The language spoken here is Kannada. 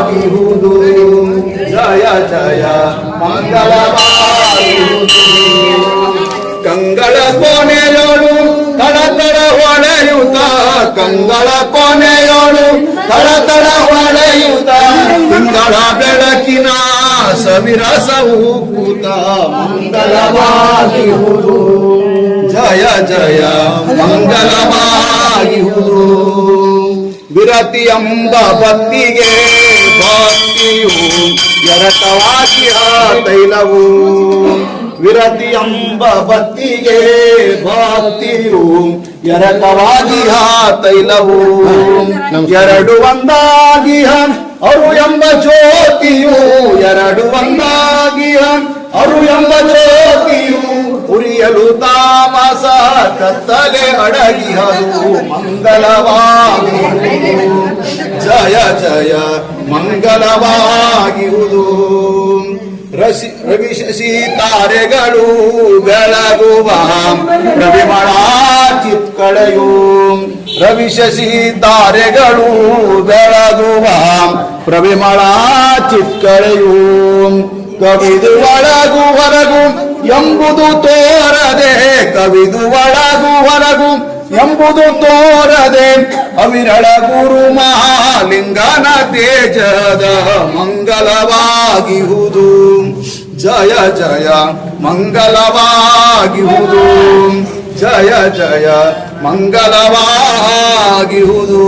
ಮಂಗಲವಾಗಿಹುದು ಜಯ ಜಯ ಮಂಗಲವಾಗಿಹುದು ಕಂಗಳ ಕೊನೆಯೋಳು ತಳತಳ ಹೊಳೆಯುತ್ತ ಕಂಗಳ ಕೊನೆಯೋಳು ತಳತಳ ಹೊಳೆಯುತ್ತ ತಿಂಗಳ ಬೆಳಕಿನ ಸವಿರಸವು ಕೂತ ಮಂಗಲವಾಗಿಹುದು ಜಯ ಜಯ ಮಂಗಲವಾಗಿಹುದು ವಿರತಿ ಎಂಬ ಭಕ್ತಿಗೆ ಭಕ್ತಿಯು ಎರಕವಾಗಿಯ ತೈಲವು ವಿರತಿ ಎಂಬ ಭಕ್ತಿಗೆ ಭಕ್ತಿಯು ಎರಕವಾಗಿಯ ತೈಲವು ಎರಡು ಒಂದಾಗಿಯ ಅರು ಎಂಬ ಜ್ಯೋತಿಯು ಎರಡು ಒಂದಾಗಿಯ ಅರು ಎಂಬ ಜ್ಯೋತಿಯು ಉರಿಯಲು ತಾಮಸ ಕತ್ತಲೆ ಅಡಗಿಹದು ಮಂಗಲವಾಗಿ ಜಯ ಜಯ ಮಂಗಲವಾಗಿರುವುದು ರವಿ ಶಶಿ ತಾರೆಗಳು ಬೆಳಗುವ ರವಿಮಳ ಚಿತ್ಕಳೆಯು ರವಿ ಶಶಿ ತಾರೆಗಳು ಬೆಳಗುವ ಪ್ರವಿಮಳ ಚಿತ್ಕಳೆಯು ಕವಿದು ಒಳಗು ಹೊರಗು ಎಂಬುದು ತೋರದೆ ಕವಿದು ಒಳಗು ಹೊರಗು ಎಂಬುದು ತೋರದೆ ಅವಿರಳ ಗುರು ಮಹಾಲಿಂಗನ ತೇಜದ ಮಂಗಲವಾಗಿಹುದು ಜಯ ಜಯ ಮಂಗಲವಾಗಿಹುದು ಜಯ ಜಯ ಮಂಗಲವಾಗಿಹುದು